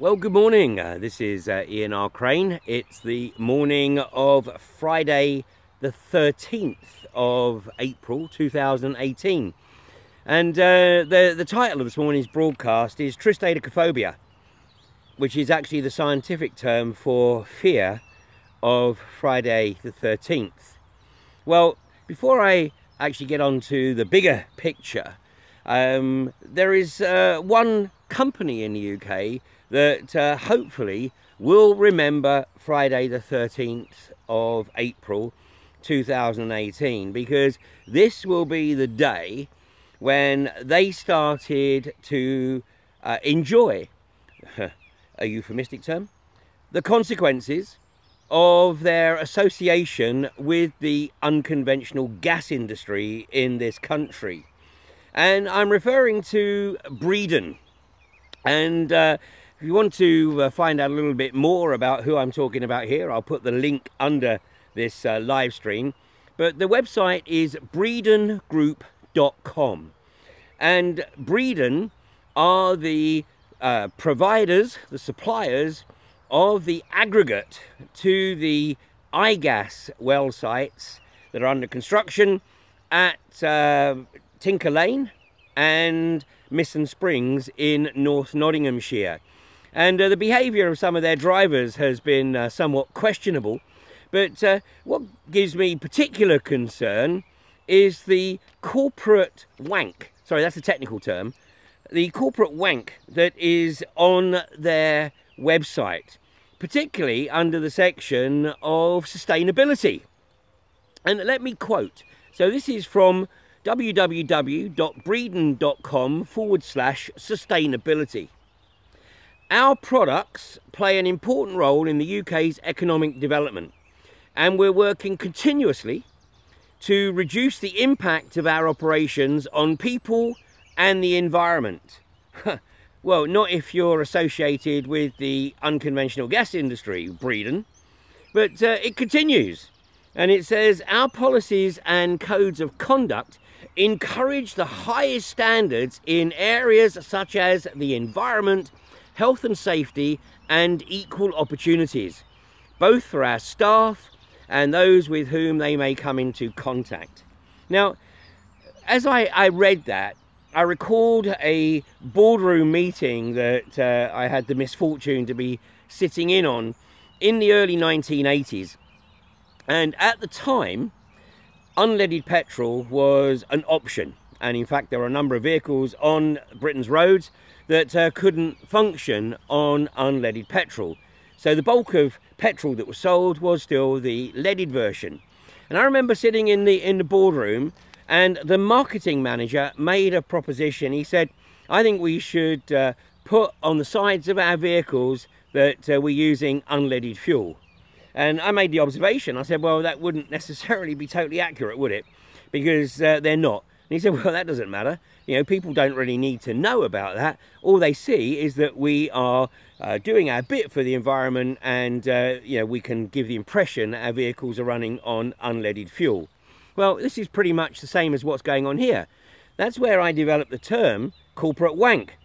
Well, good morning. This is Ian R. Crane. It's the morning of Friday, the 13th of April 2018. And the title of this morning's broadcast is Tristaidekaphobia, which is actually the scientific term for fear of Friday the 13th. Well, before I actually get on to the bigger picture, there is one company in the UK that hopefully will remember Friday the 13th of April 2018, because this will be the day when they started to enjoy, a euphemistic term, the consequences of their association with the unconventional gas industry in this country. And I'm referring to Breedon. And if you want to find out a little bit more about who I'm talking about here, I'll put the link under this live stream. But the website is breedongroup.com. And Breedon are the providers, the suppliers of the aggregate to the iGas well sites that are under construction at Tinker Lane and Misson Springs in North Nottinghamshire. And the behaviour of some of their drivers has been somewhat questionable. But what gives me particular concern is the corporate wank. Sorry, that's a technical term. The corporate wank that is on their website, particularly under the section of sustainability. And let me quote. So this is from www.breedon.com/sustainability. Our products play an important role in the UK's economic development, and we're working continuously to reduce the impact of our operations on people and the environment. Well, not if you're associated with the unconventional gas industry, Breedon. But it continues, and it says, our policies and codes of conduct encourage the highest standards in areas such as the environment, health and safety, and equal opportunities, both for our staff and those with whom they may come into contact. Now, as I read that, I recalled a boardroom meeting that I had the misfortune to be sitting in on in the early 1980s. And at the time, unleaded petrol was an option. And in fact, there were a number of vehicles on Britain's roads that couldn't function on unleaded petrol. So the bulk of petrol that was sold was still the leaded version. And I remember sitting in the boardroom, and the marketing manager made a proposition. He said, I think we should put on the sides of our vehicles that we're using unleaded fuel. And I made the observation. I said, well, that wouldn't necessarily be totally accurate, would it? Because they're not. And he said, well, that doesn't matter. You know, people don't really need to know about that. All they see is that we are doing our bit for the environment, and you know, we can give the impression that our vehicles are running on unleaded fuel. Well, this is pretty much the same as what's going on here. That's where I developed the term corporate wank,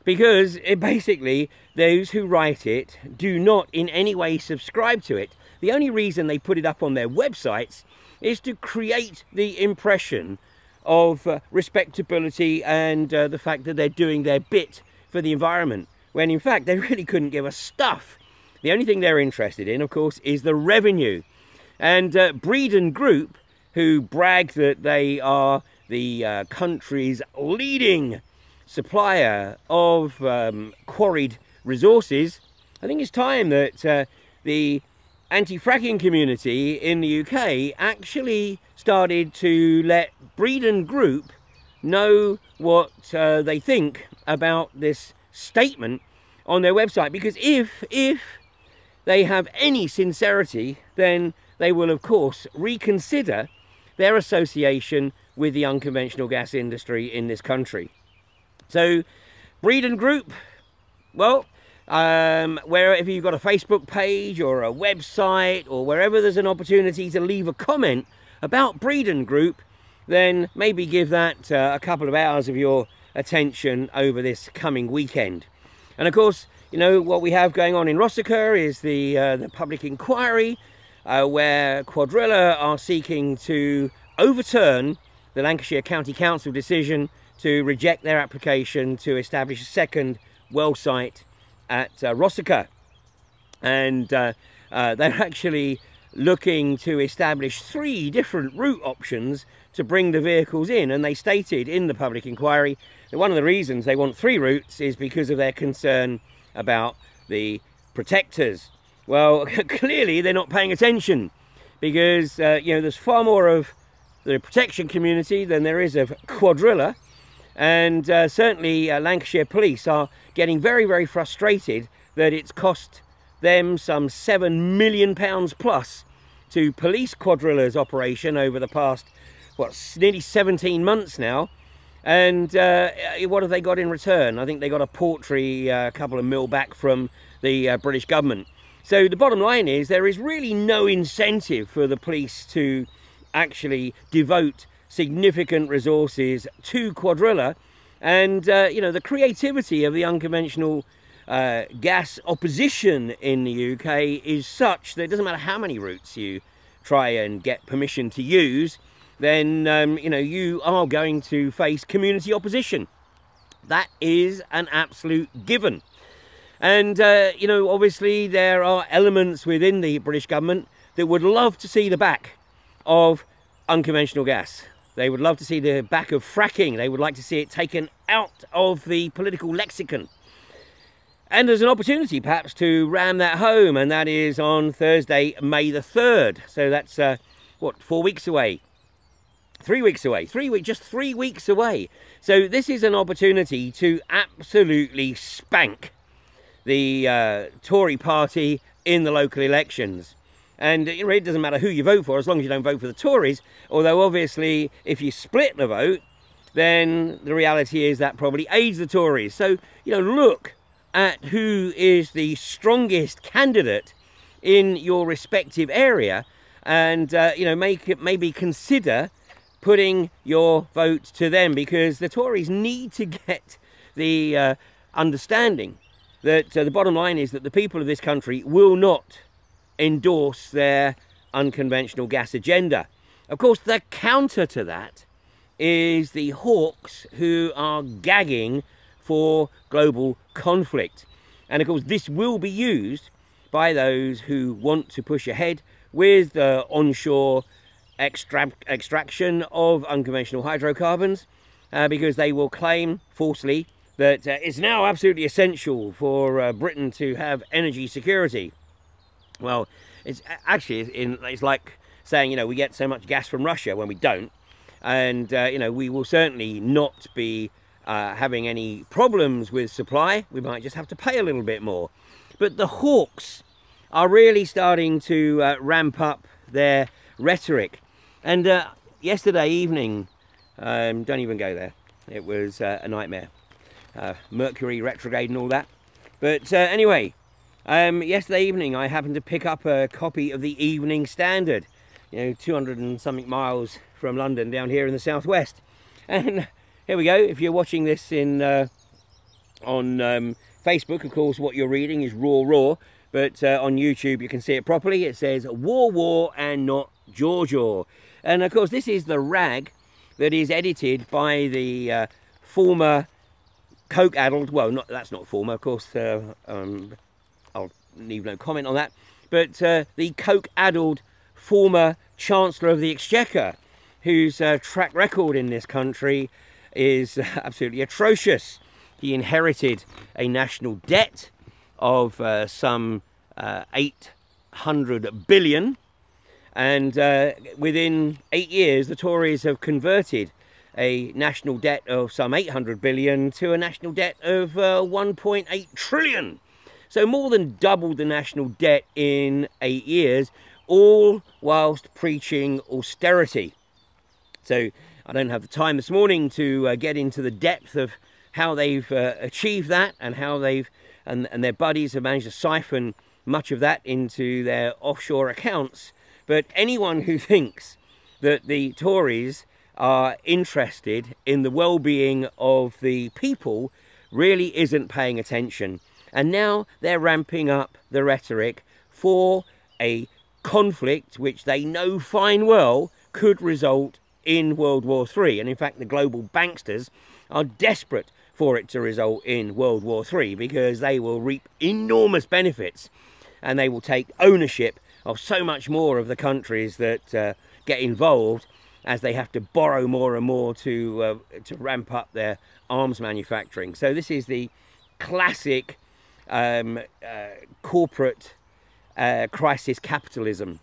because basically those who write it do not in any way subscribe to it. The only reason they put it up on their websites is to create the impression of respectability and the fact that they're doing their bit for the environment, when in fact they really couldn't give a stuff. The only thing they're interested in, of course, is the revenue. And Breedon Group, who brag that they are the country's leading supplier of quarried resources, I think it's time that the anti-fracking community in the UK actually started to let Breedon Group know what they think about this statement on their website. Because if they have any sincerity, then they will, of course, reconsider their association with the unconventional gas industry in this country. So, Breedon Group, well, wherever you've got a Facebook page or a website, or wherever there's an opportunity to leave a comment about Breedon Group, then maybe give that a couple of hours of your attention over this coming weekend. And of course, you know, what we have going on in Rosica is the public inquiry where Quadrilla are seeking to overturn the Lancashire County Council decision to reject their application to establish a second well site at Rosica. And they're actually looking to establish 3 different route options to bring the vehicles in, and they stated in the public inquiry that one of the reasons they want 3 routes is because of their concern about the protectors. Well, clearly they're not paying attention, because you know, there's far more of the protection community than there is of Quadrilla, and certainly Lancashire Police are getting very, very frustrated that it's cost them some £7 million plus to police Quadrilla's operation over the past, what, nearly 17 months now. And what have they got in return? I think they got a paltry couple of mil back from the British government. So the bottom line is there is really no incentive for the police to actually devote significant resources to Quadrilla. And you know, the creativity of the unconventional gas opposition in the UK is such that it doesn't matter how many routes you try and get permission to use, then you know, you are going to face community opposition. That is an absolute given. And you know, obviously there are elements within the British government that would love to see the back of unconventional gas. They would love to see the back of fracking. They would like to see it taken out of the political lexicon. And there's an opportunity perhaps to ram that home, and that is on Thursday, May the 3rd. So that's, what, 4 weeks away? 3 weeks away. Just 3 weeks away. So this is an opportunity to absolutely spank the Tory party in the local elections. And it really doesn't matter who you vote for, as long as you don't vote for the Tories. Although obviously if you split the vote, then the reality is that probably aids the Tories. So, you know, look at who is the strongest candidate in your respective area, and you know, maybe consider putting your vote to them, because the Tories need to get the understanding that the bottom line is that the people of this country will not endorse their unconventional gas agenda. Of course, the counter to that is the hawks who are gagging for global conflict. And of course, this will be used by those who want to push ahead with onshore extraction of unconventional hydrocarbons, because they will claim falsely that it's now absolutely essential for Britain to have energy security. Well, it's actually, it's like saying, you know, we get so much gas from Russia when we don't. And, you know, we will certainly not be having any problems with supply. We might just have to pay a little bit more. But the hawks are really starting to ramp up their rhetoric. And yesterday evening, don't even go there. It was a nightmare. Mercury retrograde and all that. But anyway, yesterday evening I happened to pick up a copy of the Evening Standard, you know, 200 and something miles from London, down here in the southwest. And here we go. If you're watching this in on Facebook, of course, what you're reading is raw, but on YouTube you can see it properly. It says war and not jaw. And of course, this is the rag that is edited by the former coke-addled, well, that's not former, of course, I'll leave no comment on that, but the coke-addled former Chancellor of the Exchequer, whose track record in this country is absolutely atrocious. He inherited a national debt of some 800 billion, and within 8 years the Tories have converted a national debt of some 800 billion to a national debt of 1.8 trillion. So more than doubled the national debt in 8 years, all whilst preaching austerity. So I don't have the time this morning to get into the depth of how they've achieved that, and how they've and their buddies have managed to siphon much of that into their offshore accounts. But anyone who thinks that the Tories are interested in the well-being of the people really isn't paying attention. And now they're ramping up the rhetoric for a conflict which they know fine well could result in World War III. And in fact, the global banksters are desperate for it to result in World War III, because they will reap enormous benefits and they will take ownership of so much more of the countries that get involved, as they have to borrow more and more to ramp up their arms manufacturing. So this is the classic corporate crisis capitalism,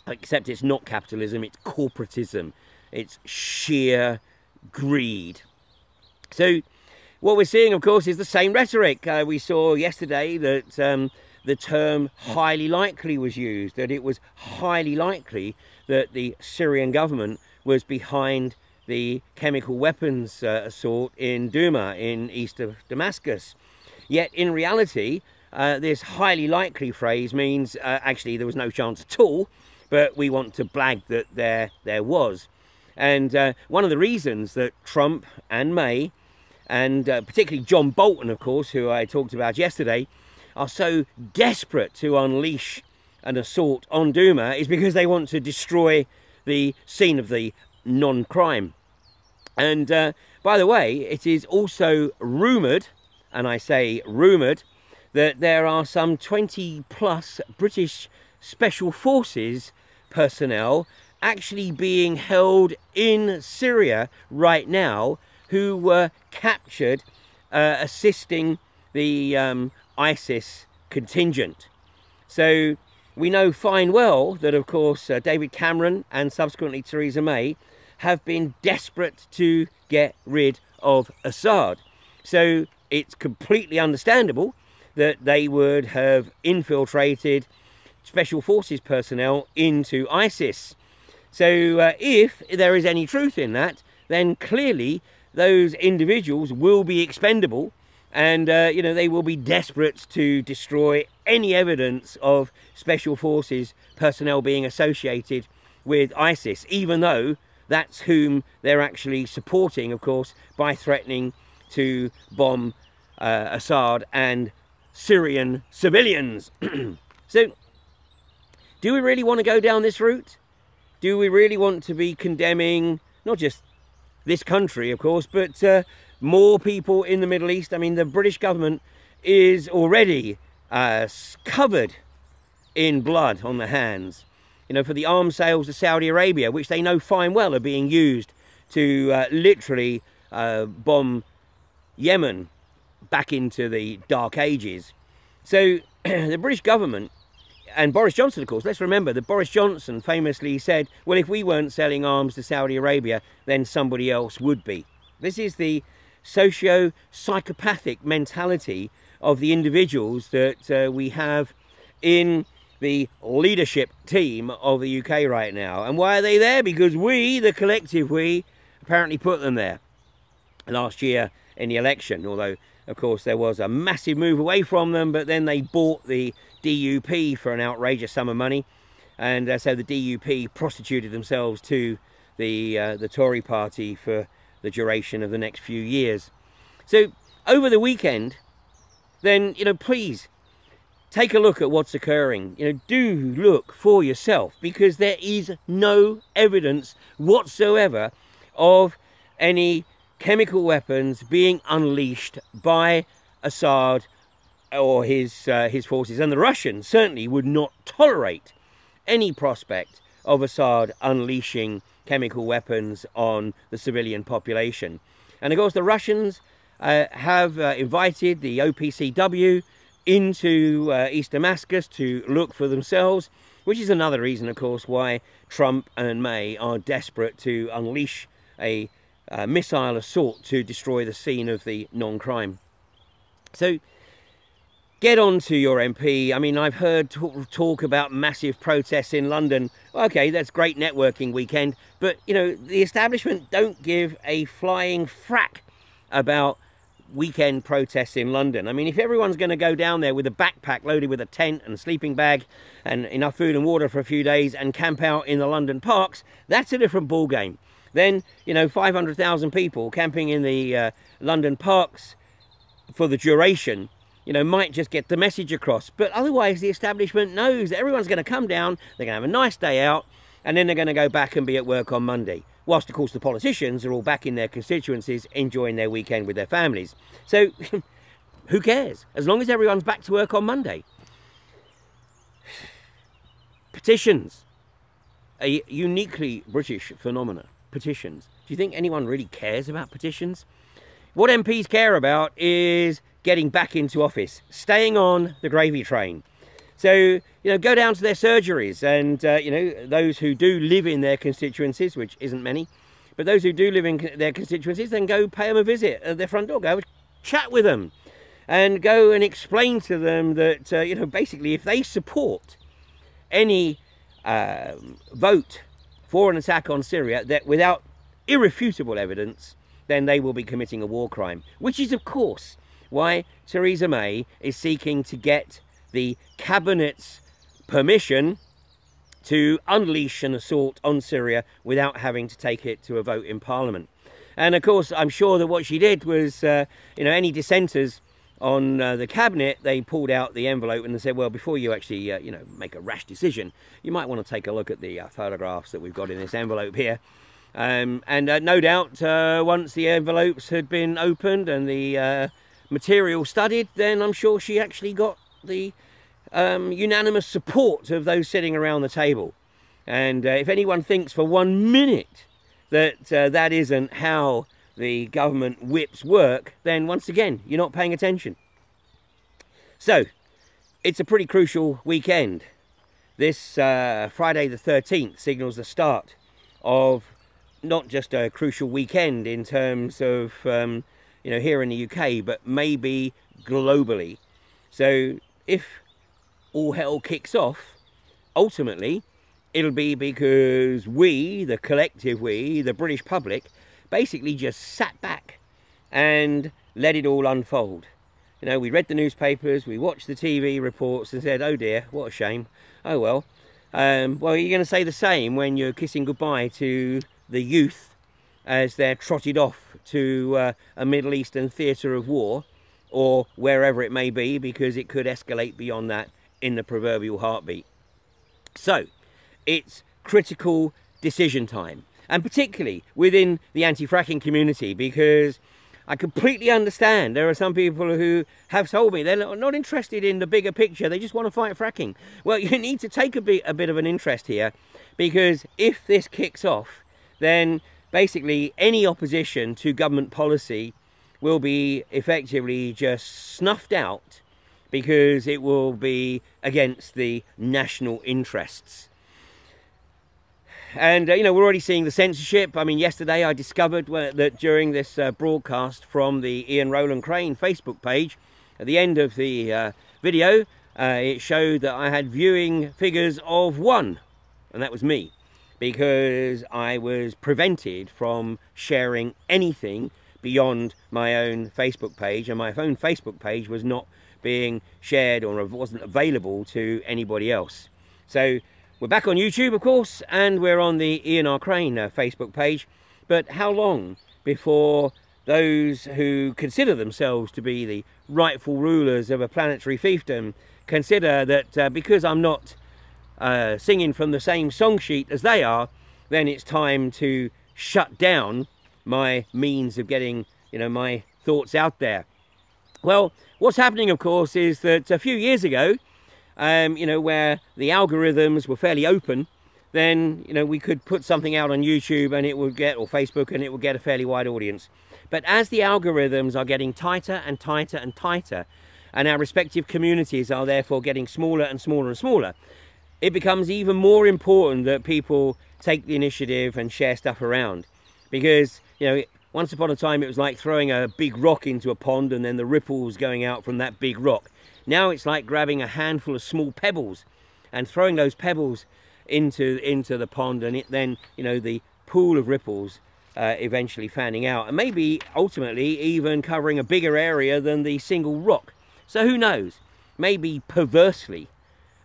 except it's not capitalism, it's corporatism. It's sheer greed. So what we're seeing, of course, is the same rhetoric. We saw yesterday that the term highly likely was used, that it was highly likely that the Syrian government was behind the chemical weapons assault in Douma in east of Damascus. Yet in reality, this highly likely phrase means actually there was no chance at all, but we want to blag that there was. And one of the reasons that Trump and May, and particularly John Bolton, of course, who I talked about yesterday, are so desperate to unleash an assault on Douma is because they want to destroy the scene of the non-crime. And by the way, it is also rumoured, and I say rumoured, that there are some 20 plus British Special Forces personnel actually being held in Syria right now, who were captured assisting the ISIS contingent. So we know fine well that, of course, David Cameron and subsequently Theresa May have been desperate to get rid of Assad. So it's completely understandable that they would have infiltrated Special Forces personnel into ISIS. So if there is any truth in that, then clearly those individuals will be expendable, and you know, they will be desperate to destroy any evidence of Special Forces personnel being associated with ISIS, even though that's whom they're actually supporting, of course, by threatening to bomb Assad and Syrian civilians. So do we really want to go down this route? Do we really want to be condemning not just this country, of course, but more people in the Middle East? I mean, the British government is already covered in blood on the hands, you know, for the arms sales to Saudi Arabia, which they know fine well are being used to literally bomb Yemen back into the dark ages. So the British government, and Boris Johnson, of course, let's remember that Boris Johnson famously said, well, if we weren't selling arms to Saudi Arabia, then somebody else would be. This is the socio-psychopathic mentality of the individuals that we have in the leadership team of the UK right now. And why are they there? Because we, the collective we, apparently put them there last year in the election, although of course there was a massive move away from them, but then they bought the DUP for an outrageous sum of money, and so the DUP prostituted themselves to the Tory party for the duration of the next few years. So over the weekend, then, you know, please take a look at what's occurring. You know, do look for yourself, because there is no evidence whatsoever of any chemical weapons being unleashed by Assad or his forces. And the Russians certainly would not tolerate any prospect of Assad unleashing chemical weapons on the civilian population. And of course the Russians have invited the OPCW into East Damascus to look for themselves, which is another reason, of course, why Trump and May are desperate to unleash a missile assault to destroy the scene of the non-crime. So get on to your MP. I mean, I've heard talk about massive protests in London. Okay, that's great networking weekend, but you know, the establishment don't give a flying frack about weekend protests in London. I mean, if everyone's going to go down there with a backpack loaded with a tent and a sleeping bag and enough food and water for a few days and camp out in the London parks, that's a different ball game. Then, you know, 500,000 people camping in the London parks for the duration you know, might just get the message across. But otherwise, the establishment knows that everyone's going to come down, they're going to have a nice day out, and then they're going to go back and be at work on Monday. Whilst, of course, the politicians are all back in their constituencies enjoying their weekend with their families. So, who cares? As long as everyone's back to work on Monday. Petitions. A uniquely British phenomenon. Petitions. Do you think anyone really cares about petitions? What MPs care about is getting back into office, staying on the gravy train. So, you know, go down to their surgeries and, you know, those who do live in their constituencies, which isn't many, but those who do live in their constituencies, then go pay them a visit at their front door, go chat with them and go and explain to them that, you know, basically if they support any vote for an attack on Syria, that without irrefutable evidence, then they will be committing a war crime, which is, of course, why Theresa May is seeking to get the Cabinet's permission to unleash an assault on Syria without having to take it to a vote in Parliament. And, of course, I'm sure that what she did was, you know, any dissenters on the Cabinet, they pulled out the envelope and they said, well, before you actually, you know, make a rash decision, you might want to take a look at the photographs that we've got in this envelope here. And no doubt, once the envelopes had been opened and the material studied, then I'm sure she actually got the unanimous support of those sitting around the table. And if anyone thinks for 1 minute that that isn't how the government whips work, then once again, you're not paying attention. So, it's a pretty crucial weekend. This Friday the 13th signals the start of not just a crucial weekend in terms of, you know, here in the UK, but maybe globally. So, if all hell kicks off, ultimately, it'll be because we, the collective we, the British public, basically just sat back and let it all unfold. You know, we read the newspapers, we watched the TV reports and said, oh dear, what a shame. Oh well. Well, you're going to say the same when you're kissing goodbye to the youth as they're trotted off to a Middle Eastern theatre of war, or wherever it may be, because it could escalate beyond that in the proverbial heartbeat. So, it's critical decision time. And particularly within the anti-fracking community, because I completely understand there are some people who have told me they're not interested in the bigger picture, they just want to fight fracking. Well, you need to take a bit of an interest here, because if this kicks off, then basically any opposition to government policy will be effectively just snuffed out, because it will be against the national interests. And, you know, we're already seeing the censorship. I mean, yesterday I discovered that during this broadcast from the Ian Rowland Crane Facebook page, at the end of the video, it showed that I had viewing figures of 1, and that was me, because I was prevented from sharing anything beyond my own Facebook page, and my own Facebook page was not being shared or wasn't available to anybody else. So, we're back on YouTube, of course, and we're on the Ian R. Crane Facebook page. But how long before those who consider themselves to be the rightful rulers of a planetary fiefdom consider that because I'm not singing from the same song sheet as they are, then it's time to shut down my means of getting, you know, my thoughts out there? Well, what's happening, of course, is that a few years ago, you know, where the algorithms were fairly open, then, you know, we could put something out on YouTube and it would get, or Facebook, and it would get a fairly wide audience. But as the algorithms are getting tighter and tighter and tighter, and our respective communities are therefore getting smaller and smaller and smaller, it becomes even more important that people take the initiative and share stuff around. Because, you know, once upon a time it was like throwing a big rock into a pond and then the ripples going out from that big rock. Now it's like grabbing a handful of small pebbles and throwing those pebbles into the pond, and then, you know, the pool of ripples eventually fanning out, and maybe ultimately even covering a bigger area than the single rock. So who knows? Maybe perversely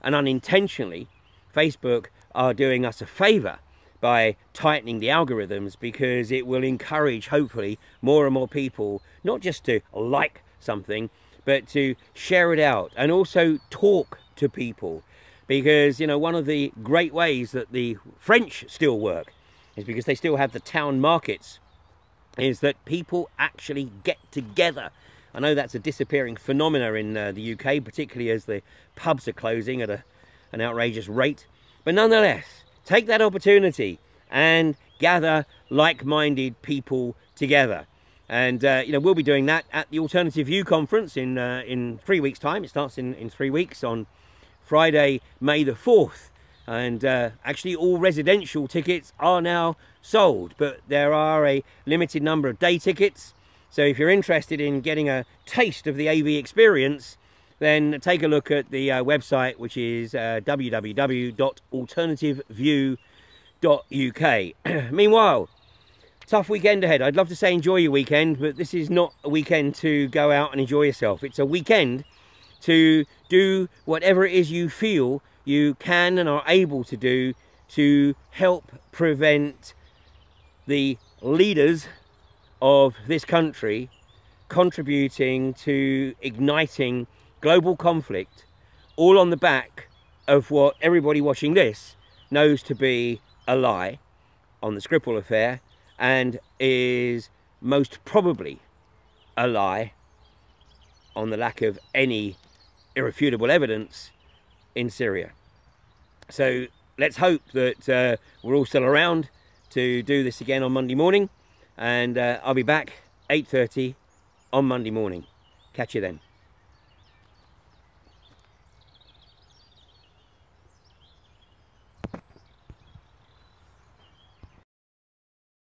and unintentionally, Facebook are doing us a favour by tightening the algorithms, because it will encourage, hopefully, more and more people not just to like something, but to share it out and also talk to people. Because, you know, one of the great ways that the French still work is because they still have the town markets, is that people actually get together. I know that's a disappearing phenomena in the UK, particularly as the pubs are closing at an outrageous rate. But nonetheless, take that opportunity and gather like-minded people together. And, you know, we'll be doing that at the Alternative View Conference in 3 weeks' time. It starts in 3 weeks on Friday, May the 4th. And actually all residential tickets are now sold, but there are a limited number of day tickets. So if you're interested in getting a taste of the AV experience, then take a look at the website, which is www.alternativeview.uk. Meanwhile, tough weekend ahead. I'd love to say enjoy your weekend, but this is not a weekend to go out and enjoy yourself. It's a weekend to do whatever it is you feel you can and are able to do to help prevent the leaders of this country contributing to igniting global conflict, all on the back of what everybody watching this knows to be a lie on the Skripal affair, and is most probably a lie on the lack of any irrefutable evidence in Syria. So let's hope that we're all still around to do this again on Monday morning, and I'll be back 8:30 on Monday morning. Catch you then.